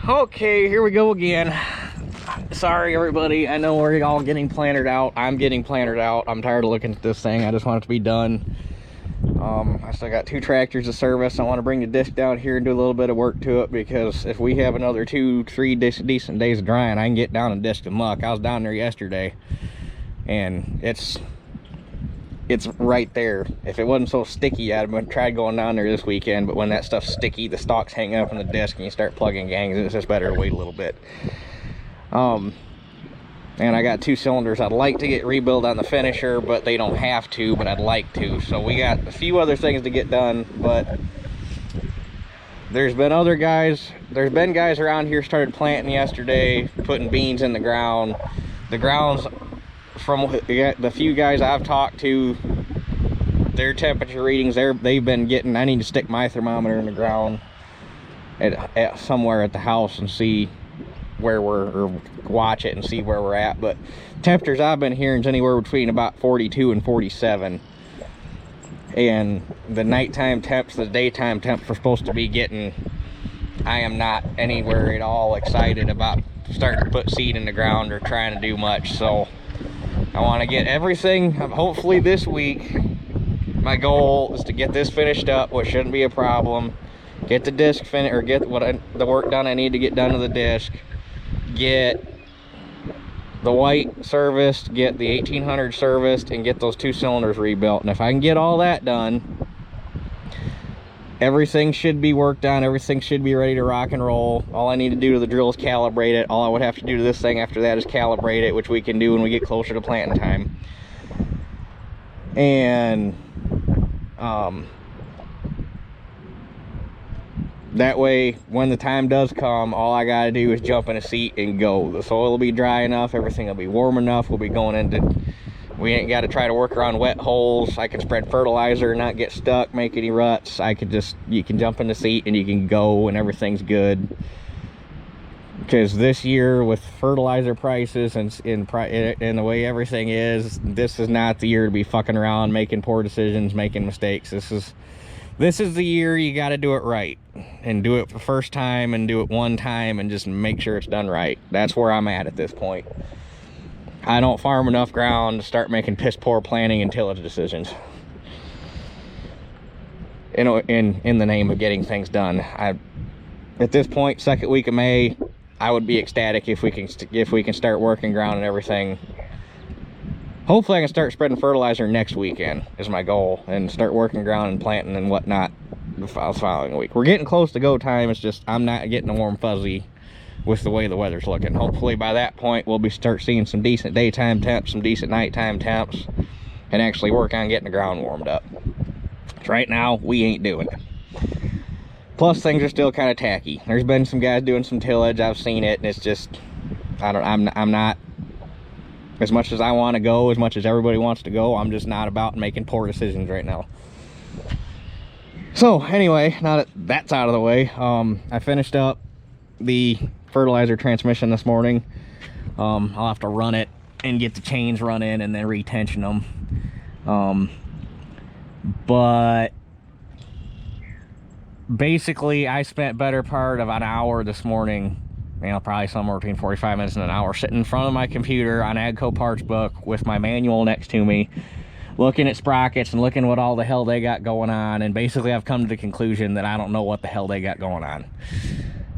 Okay, here we go again. Sorry everybody, I know we're all getting plantered out. I'm getting plantered out. I'm tired of looking at this thing. I just want it to be done. I still got 2 tractors to service. I want to bring the disc down here and do a little bit of work to it, because if we have another 2-3 decent days of drying, I can get down and disc the muck. I was down there yesterday and it's right there. If it wasn't so sticky, I'd have tried going down there this weekend, but when that stuff's sticky, the stalks hang up in the disc and you start plugging gangs, it's just better to wait a little bit. And I got 2 cylinders. I'd like to get rebuilt on the finisher, but they don't have to, but I'd like to. So we got a few other things to get done, but there's been guys around here started planting yesterday, putting beans in the ground. The ground's, from the few guys I've talked to, their temperature readings, they've been getting, I need to stick my thermometer in the ground at somewhere at the house and see where or watch it and see where we're at. But temperatures I've been hearing is anywhere between about 42 and 47, and the nighttime temps, the daytime temps are supposed to be getting, I am not anywhere at all excited about starting to put seed in the ground or trying to do much. So I want to get everything, hopefully this week. My goal is to get this finished up, which shouldn't be a problem. Get the disc finished, or get the work done I need to get done to the disc. Get the white serviced, get the 1800 serviced, and get those 2 cylinders rebuilt. And if I can get all that done, everything should be worked on. Everything should be ready to rock and roll. All I need to do to the drill is calibrate it. All I would have to do to this thing after that is calibrate it, which we can do when we get closer to planting time. And that way, when the time does come, all I gotta do is jump in a seat and go. The soil will be dry enough, everything will be warm enough. We'll be going into, we ain't got to try to work around wet holes. I can spread fertilizer and not get stuck, make any ruts. I could just, you can jump in the seat and you can go and everything's good. Because this year with fertilizer prices and the way everything is, this is not the year to be fucking around, making poor decisions, making mistakes. This is the year you got to do it right, and do it the first time, and do it one time, and just make sure it's done right. That's where I'm at this point. I don't farm enough ground to start making piss poor planting and tillage decisions. In the name of getting things done. At this point, 2nd week of May, I would be ecstatic if we can start working ground and everything. Hopefully I can start spreading fertilizer next weekend is my goal, and start working ground and planting and whatnot the following week. We're getting close to go time. It's just I'm not getting a warm fuzzy with the way the weather's looking. Hopefully by that point we'll start seeing some decent daytime temps, some decent nighttime temps, and actually work on getting the ground warmed up. So right now we ain't doing it. Plus things are still kind of tacky. There's been some guys doing some tillage. I've seen it, and it's just, I'm not, as much as I want to go, as much as everybody wants to go, I'm just not about making poor decisions right now. So anyway, now that that's out of the way, I finished up the fertilizer transmission this morning. I'll have to run it and get the chains run in and then retension them. But basically I spent better part of an hour this morning, probably somewhere between 45 minutes and an hour, sitting in front of my computer on AGCO parts book with my manual next to me, looking at sprockets and looking what all the hell they got going on. And basically I've come to the conclusion that I don't know what the hell they got going on,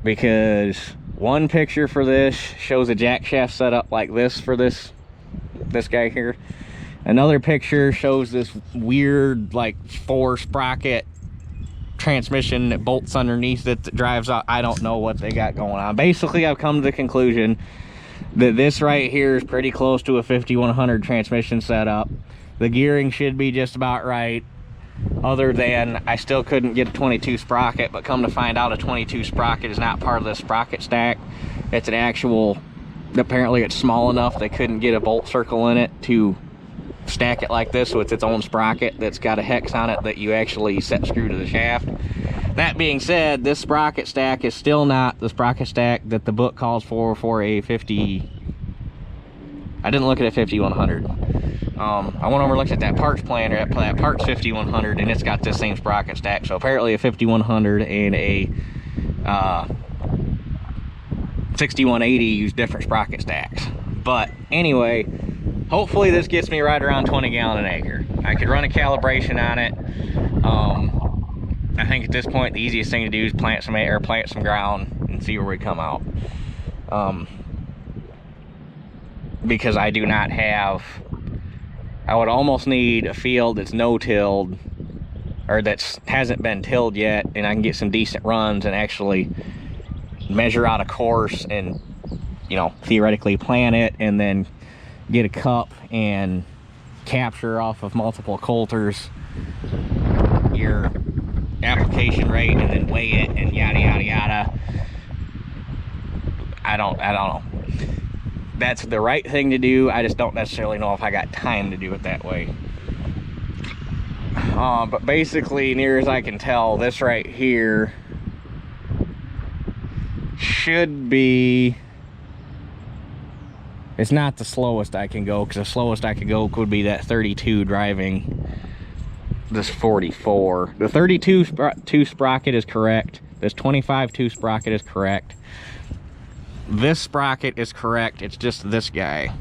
because one picture for this shows a jack shaft set up like this for this guy here. Another picture shows this weird like 4 sprocket transmission that bolts underneath it that drives out. I don't know what they got going on. Basically I've come to the conclusion that this right here is pretty close to a 5100 transmission setup. The gearing should be just about right, other than I still couldn't get a 22 sprocket, but come to find out a 22 sprocket is not part of the sprocket stack. It's an actual, apparently it's small enough they couldn't get a bolt circle in it to stack it like this, so it's its own sprocket that's got a hex on it that you actually set screw to the shaft. That being said, this sprocket stack is still not the sprocket stack that the book calls for a 50. I didn't look at a 5100. I went over and looked at that parts planner, that parts 5100, and it's got this same sprocket stack. So apparently a 5100 and a 6180 use different sprocket stacks. But anyway, hopefully this gets me right around 20 gallon an acre. I could run a calibration on it. I think at this point the easiest thing to do is plant some air, plant some ground, and see where we come out. Because I do not have, I would almost need a field that's no-tilled, or that hasn't been tilled yet, and I can get some decent runs and actually measure out a course and, you know, theoretically plant it, and then get a cup and capture off of multiple coulters your application rate, and then weigh it, and yada yada yada. I don't know. That's the right thing to do. I just don't necessarily know if I got time to do it that way. But basically, near as I can tell, this right here should be, it's not the slowest I can go, because the slowest I could go could be that 32 driving this 44. The 32 sprocket is correct. This 25 2 sprocket is correct. This sprocket is correct. It's just this guy.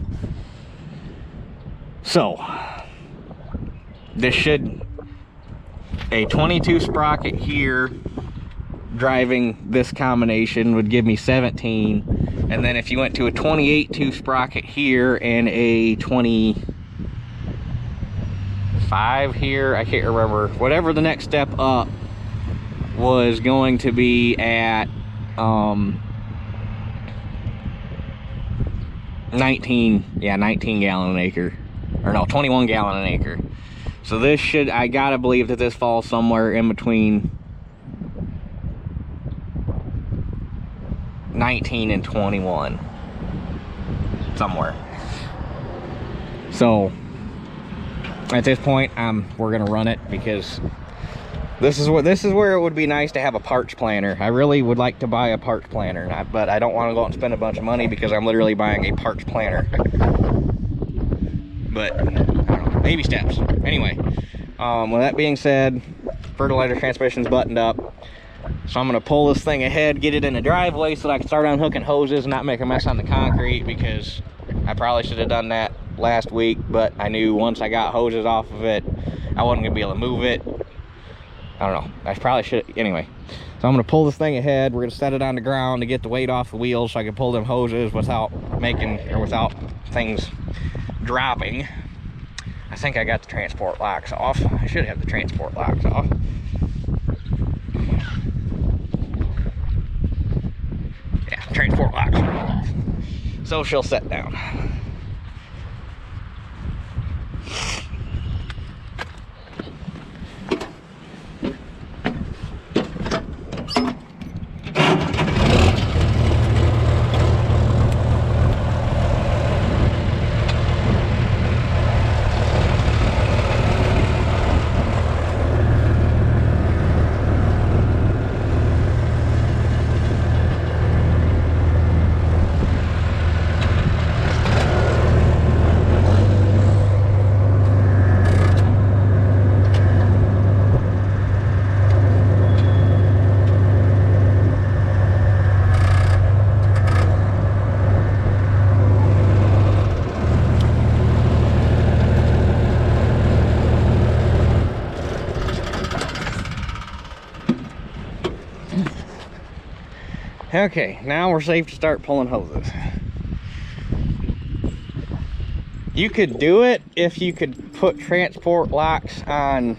So this should, a 22 sprocket here driving this combination would give me 17. And then if you went to a 28 2 sprocket here and a 25 here, I can't remember, whatever the next step up was going to be at 19 gallon an acre, or no, 21 gallon an acre. So this should, I gotta believe that this falls somewhere in between 19 and 21, somewhere. So at this point, we're gonna run it, because this is where it would be nice to have a parch planter. I really would like to buy a parch planter, but I don't want to go out and spend a bunch of money, because I'm literally buying a parch planter. But I don't know, baby steps. Anyway, with that being said, fertilizer transmission's buttoned up, so I'm gonna pull this thing ahead, get it in the driveway so that I can start unhooking hoses and not make a mess on the concrete, because I probably should have done that last week, but I knew once I got hoses off of it, I wasn't gonna be able to move it. I don't know, I probably should. Anyway, so I'm gonna pull this thing ahead. We're gonna set it on the ground to get the weight off the wheels, so I can pull them hoses without without things dropping. I think I got the transport locks off. I should have the transport locks off. Yeah, transport locks are all off. So she'll set down. Okay, now we're safe to start pulling hoses. You could do it if you could put transport locks on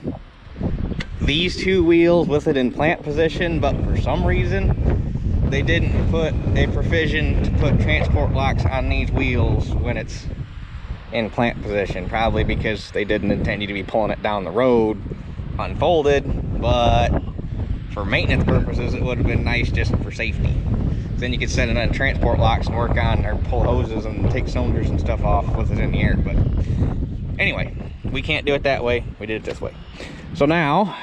these two wheels with it in plant position, but for some reason they didn't put a provision to put transport locks on these wheels when it's in plant position, probably because they didn't intend you to be pulling it down the road unfolded, but for maintenance purposes it would have been nice just for safety. Then you could set it on transport locks and work on, or pull hoses and take cylinders and stuff off with it in the air. But anyway, we can't do it that way. We did it this way. So now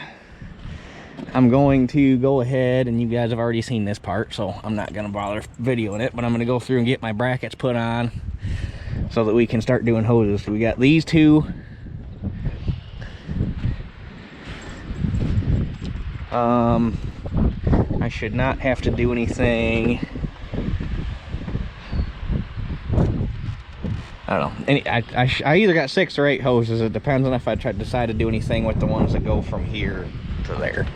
I'm going to go ahead, and you guys have already seen this part, so I'm not going to bother videoing it, but I'm going to go through and get my brackets put on so that we can start doing hoses. So we got these two. I should not have to do anything I don't know. I either got 6 or 8 hoses. It depends on if I decide to do anything with the ones that go from here to there.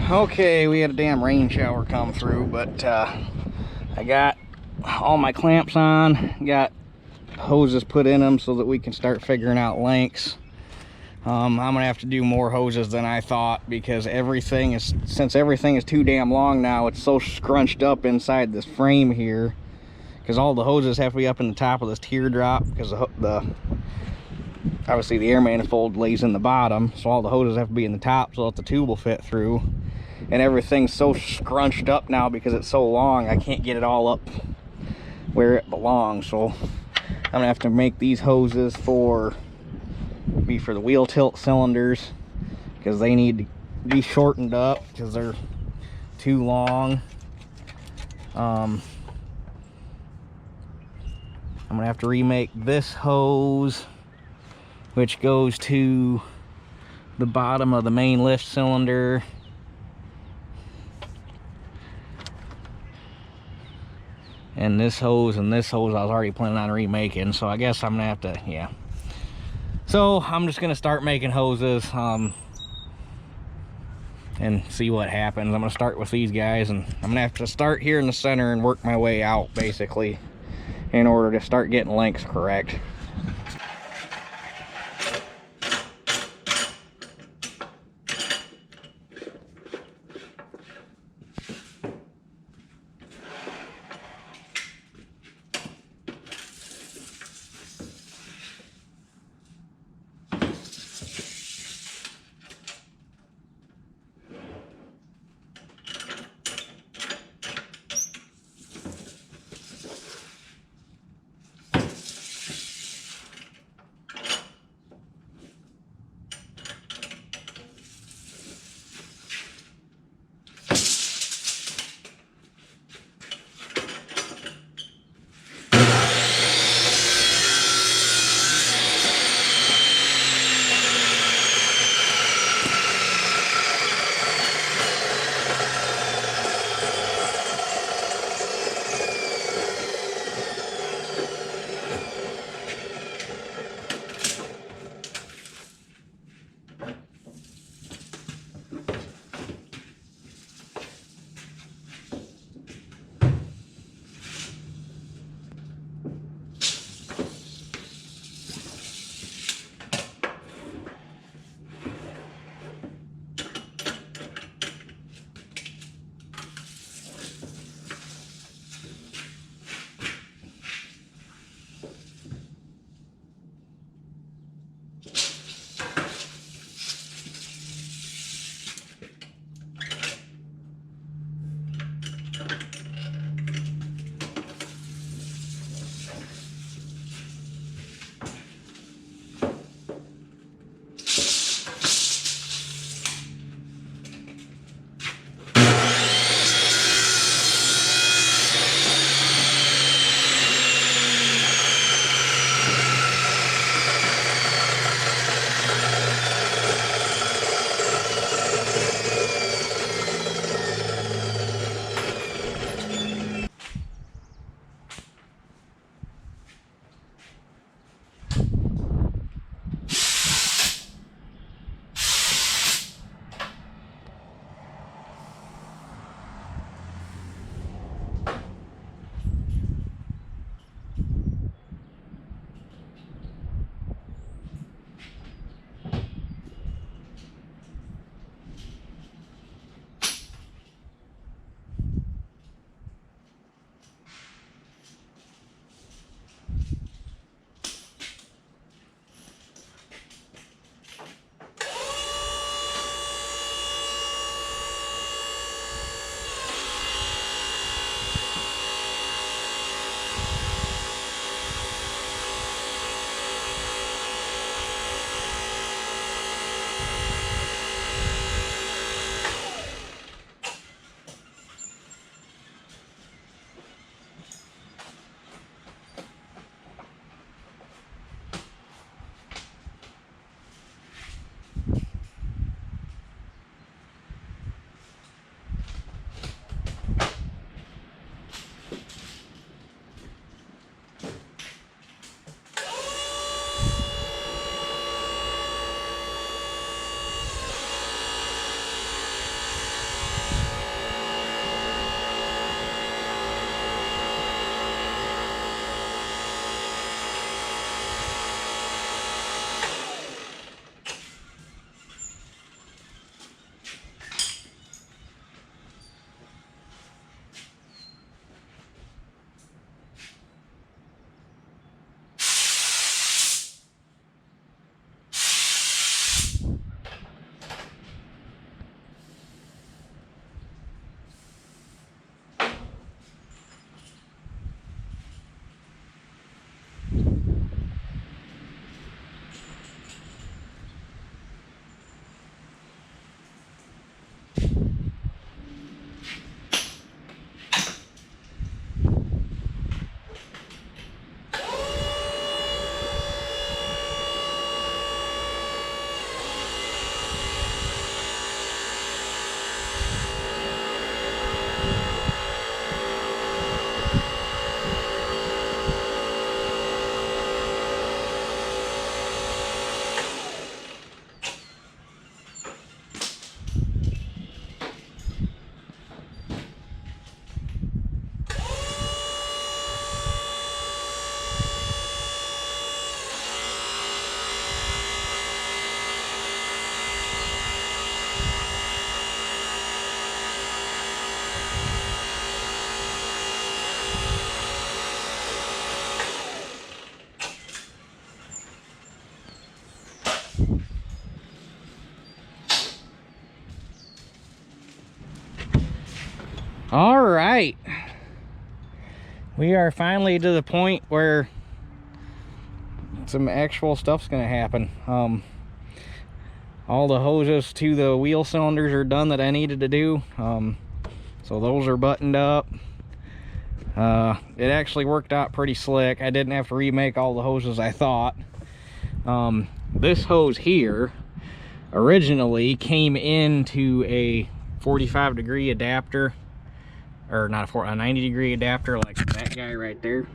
Okay, we had a damn rain shower come through, but I got all my clamps on, got hoses put in them so that we can start figuring out lengths. I'm gonna have to do more hoses than I thought, because since everything is too damn long now, it's so scrunched up inside this frame here, because all the hoses have to be up in the top of this teardrop, because obviously the air manifold lays in the bottom, so all the hoses have to be in the top so that the tube will fit through. And everything's so scrunched up now because it's so long, I can't get it all up where it belongs. So I'm gonna have to make these hoses for the wheel tilt cylinders, because they need to be shortened up because they're too long. I'm gonna have to remake this hose, which goes to the bottom of the main lift cylinder. And this hose I was already planning on remaking, so I guess I'm gonna have to, yeah. So I'm just gonna start making hoses and see what happens. I'm gonna start with these guys, and I'm gonna have to start here in the center and work my way out basically in order to start getting lengths correct. All right, we are finally to the point where some actual stuff's gonna happen. All the hoses to the wheel cylinders are done that I needed to do, so those are buttoned up. It actually worked out pretty slick. I didn't have to remake all the hoses I thought. This hose here originally came into a 45-degree adapter, or not a 90-degree adapter, like that guy right there.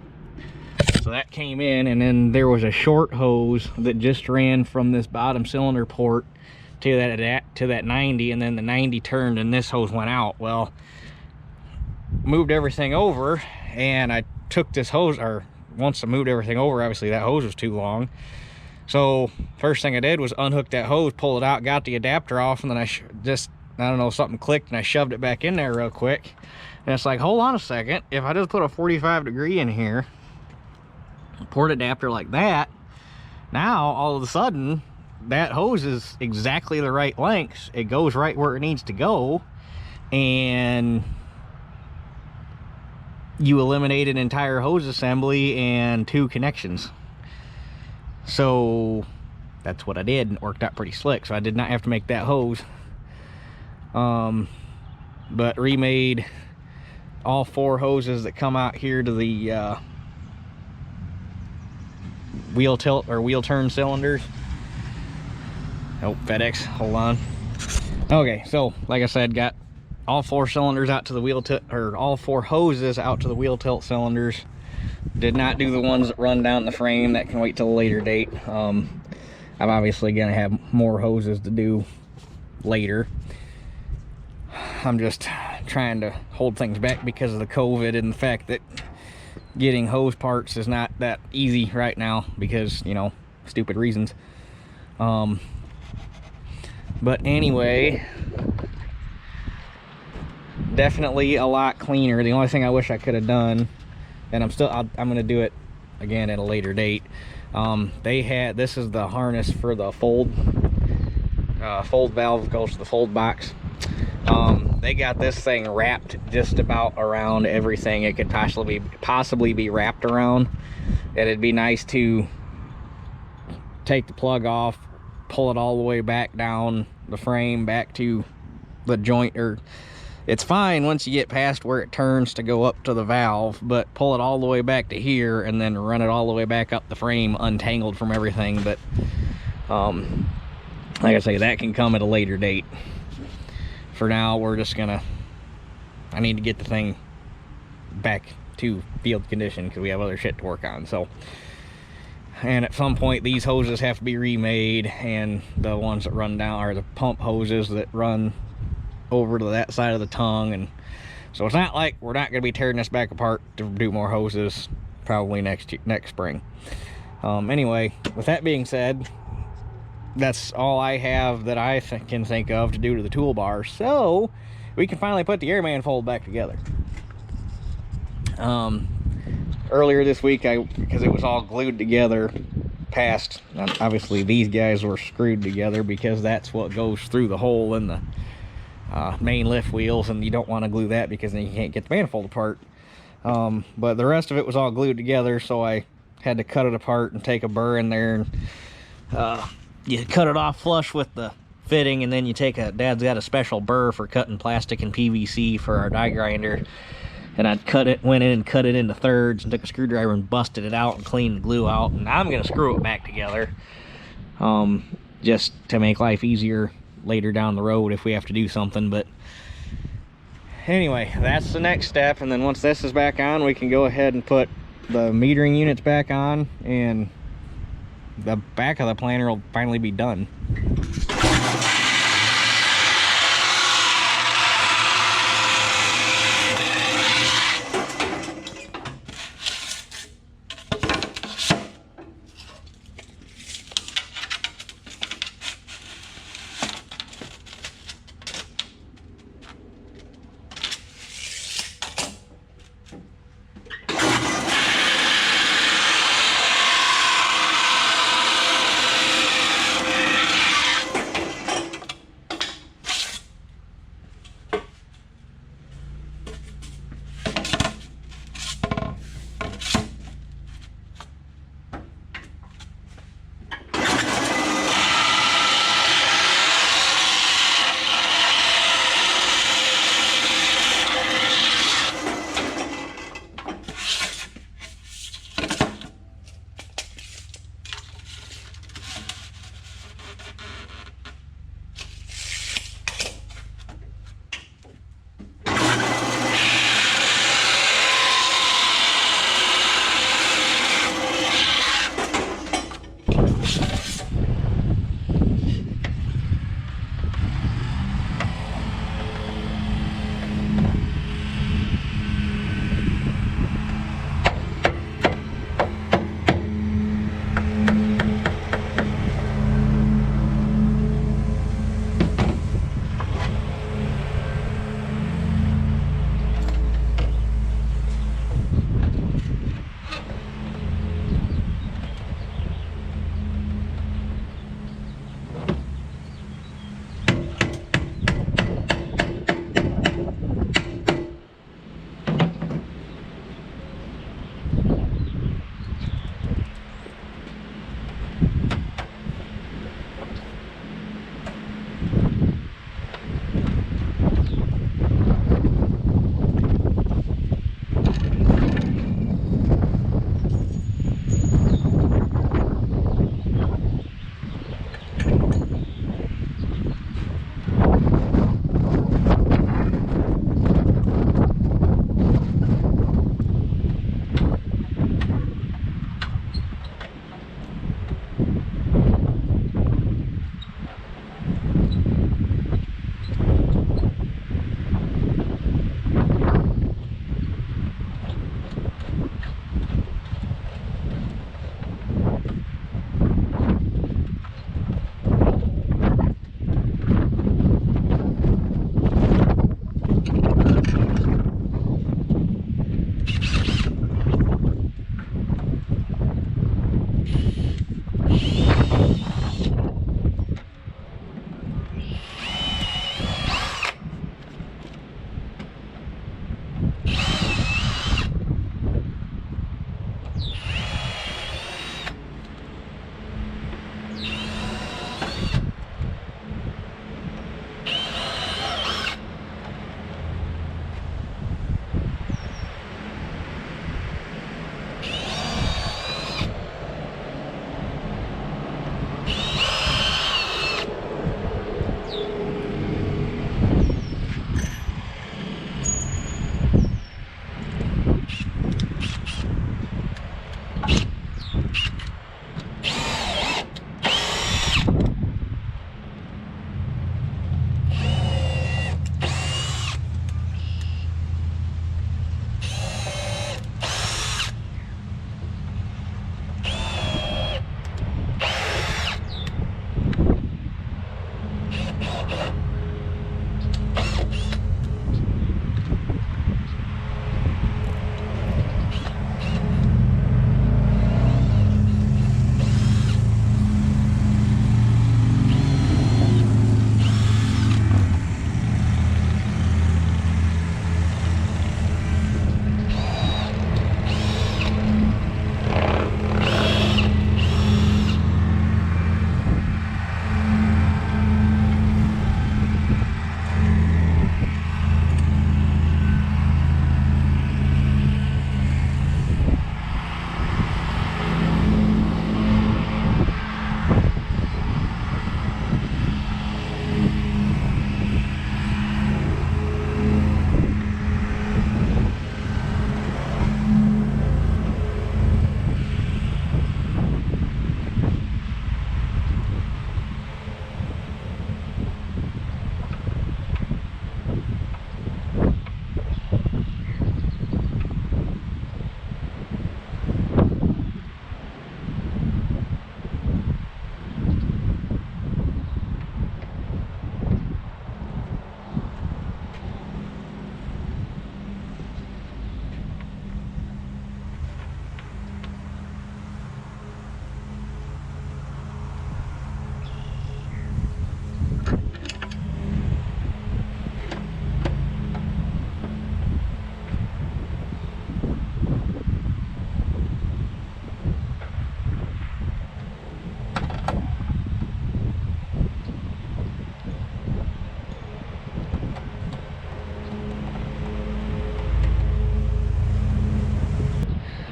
So that came in, and then there was a short hose that just ran from this bottom cylinder port to that 90, and then the 90 turned and this hose went out. Well, moved everything over, and I took this hose, or once I moved everything over, obviously that hose was too long. So first thing I did was unhook that hose, pull it out, got the adapter off, and then I don't know, something clicked and I shoved it back in there real quick. And it's like, hold on a second, if I just put a 45-degree in here, port adapter like that, now all of a sudden that hose is exactly the right length. It goes right where it needs to go, and you eliminate an entire hose assembly and 2 connections. So that's what I did, and it worked out pretty slick. So I did not have to make that hose, but remade all 4 hoses that come out here to the wheel tilt or wheel turn cylinders. Oh, FedEx, hold on. Okay, so like I said, got all 4 cylinders out to the wheel tilt, or all 4 hoses out to the wheel tilt cylinders. Did not do the ones that run down the frame. That can wait till a later date. I'm obviously gonna have more hoses to do later. I'm just trying to hold things back because of the COVID and the fact that getting hose parts is not that easy right now because, you know, stupid reasons. But anyway, definitely a lot cleaner. The only thing I wish I could have done, and I'm gonna do it again at a later date. This is the harness for the fold valve, goes to the fold box. They got this thing wrapped just about around everything it could possibly be wrapped around. And it'd be nice to take the plug off, pull it all the way back down the frame back to the joint, or it's fine once you get past where it turns to go up to the valve, but pull it all the way back to here and then run it all the way back up the frame untangled from everything. But like I say, that can come at a later date. For now, we're just gonna, I need to get the thing back to field condition because we have other shit to work on. So, and at some point these hoses have to be remade, and the ones that run down are the pump hoses that run over to that side of the tongue. And so it's not like we're not going to be tearing this back apart to do more hoses probably next spring. Anyway, with that being said, that's all I have that I can think of to do to the toolbar, so we can finally put the air manifold back together. Earlier this week, because it was all glued together past, obviously these guys were screwed together because that's what goes through the hole in the main lift wheels, and you don't want to glue that because then you can't get the manifold apart. But the rest of it was all glued together, so I had to cut it apart and take a burr in there, and you cut it off flush with the fitting, and then you take Dad's got a special burr for cutting plastic and PVC for our die grinder, and I'd went in and cut it into thirds and took a screwdriver and busted it out and cleaned the glue out. And I'm gonna screw it back together, just to make life easier later down the road if we have to do something. But anyway, that's the next step, and then once this is back on, we can go ahead and put the metering units back on, and the back of the planter will finally be done.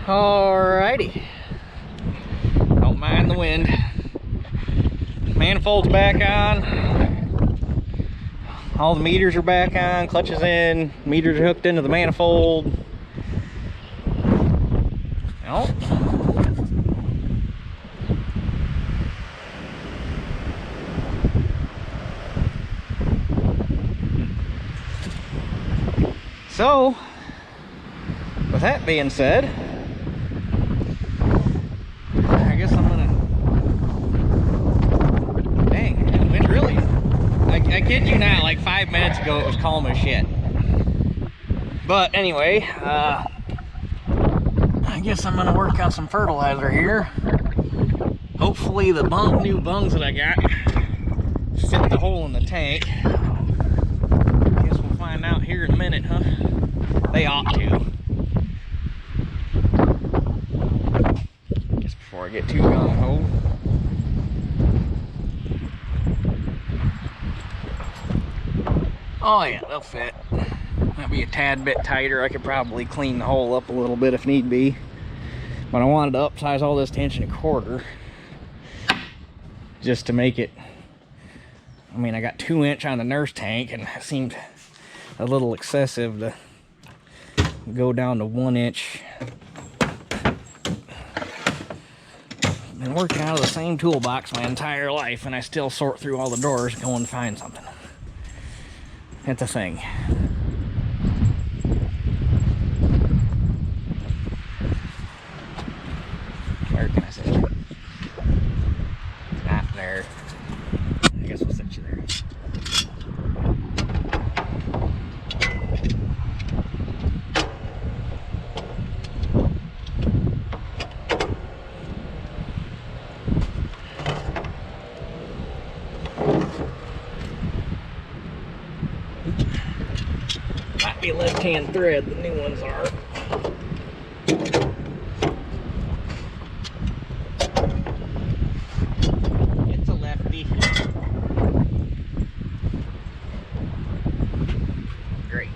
Alrighty. Don't mind the wind. Manifold's back on. All the meters are back on. Clutch is in. Meters are hooked into the manifold. Oh. So, with that being said, I guess I'm gonna... Dang, the wind really... I kid you not, like 5 minutes ago it was calm as shit. But anyway, I guess I'm gonna work on some fertilizer here. Hopefully the new bungs that I got fit the hole in the tank. Guess we'll find out here in a minute, huh? They ought to. Just before I get too gung-ho. Oh yeah, they'll fit. Might be a tad bit tighter. I could probably clean the hole up a little bit if need be. But I wanted to upsize all this to 1.25 inches. Just to make it... I mean, I got 2 inch on the nurse tank, and it seemed a little excessive to go down to 1 inch. I've been working out of the same toolbox my entire life, and I still sort through all the doors going to find something. It's a thing. Where can I sit you? Not there. I guess we'll sit you there. Might be left-hand thread, the new ones are. It's a lefty. Great.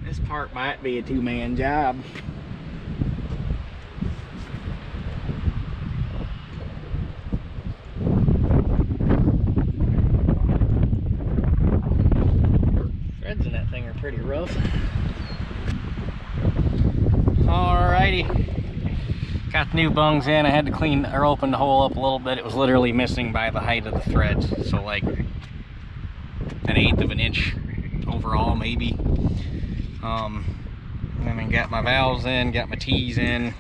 This part might be a two-man job. Threads in that thing are pretty rough. Alrighty. Got the new bungs in. I had to clean or open the hole up a little bit. It was literally missing by the height of the threads, so like 1/8 of an inch overall, maybe. And then got my valves in, got my T's in.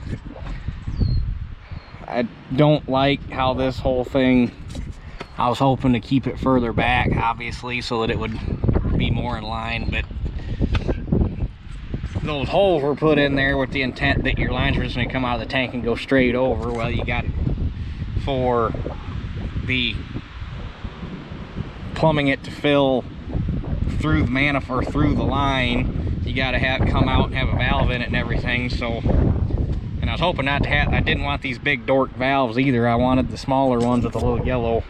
I don't like how this whole thing, I was hoping to keep it further back, obviously, so that it would be more in line, but those holes were put in there with the intent that your lines were just going to come out of the tank and go straight over. Well, you got, for the plumbing it to fill through the manifold, through the line, you got to have come out and have a valve in it and everything. So, and I was hoping not to have, I didn't want these big dork valves either. I wanted the smaller ones with the little yellow,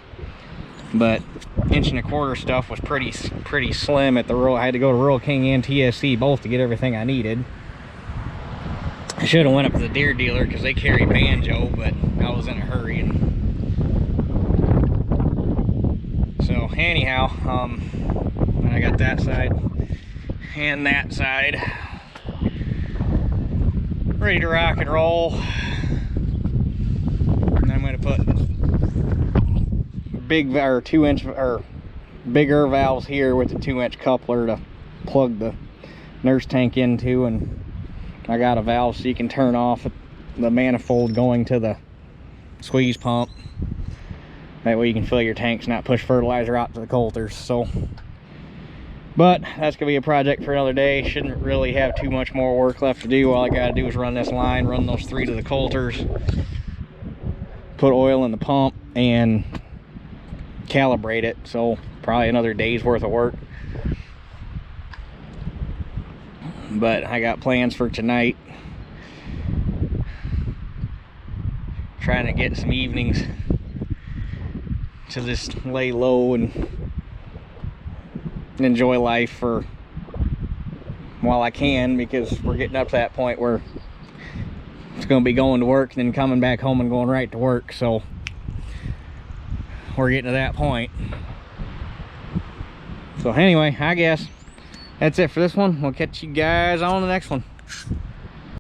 but 1.25" stuff was pretty slim at the Rural. I had to go to Rural King and TSC both to get everything I needed. I should have went up to the deer dealer because they carry banjo, but I was in a hurry. And so anyhow, I got that side and that side ready to rock and roll. And I'm going to put big or 2-inch or bigger valves here with the 2-inch coupler to plug the nurse tank into, and I got a valve so you can turn off the manifold going to the squeeze pump. That way you can fill your tanks, not push fertilizer out to the coulters. So, but that's gonna be a project for another day. Shouldn't really have too much more work left to do. All I gotta do is run this line, run those 3 to the coulters, put oil in the pump, and calibrate it. So probably another day's worth of work, but I got plans for tonight. Trying to get some evenings to just lay low and enjoy life for while I can, because we're getting up to that point where it's going to be going to work and then coming back home and going right to work. So we're getting to that point. So anyway, I guess that's it for this one. We'll catch you guys on the next one.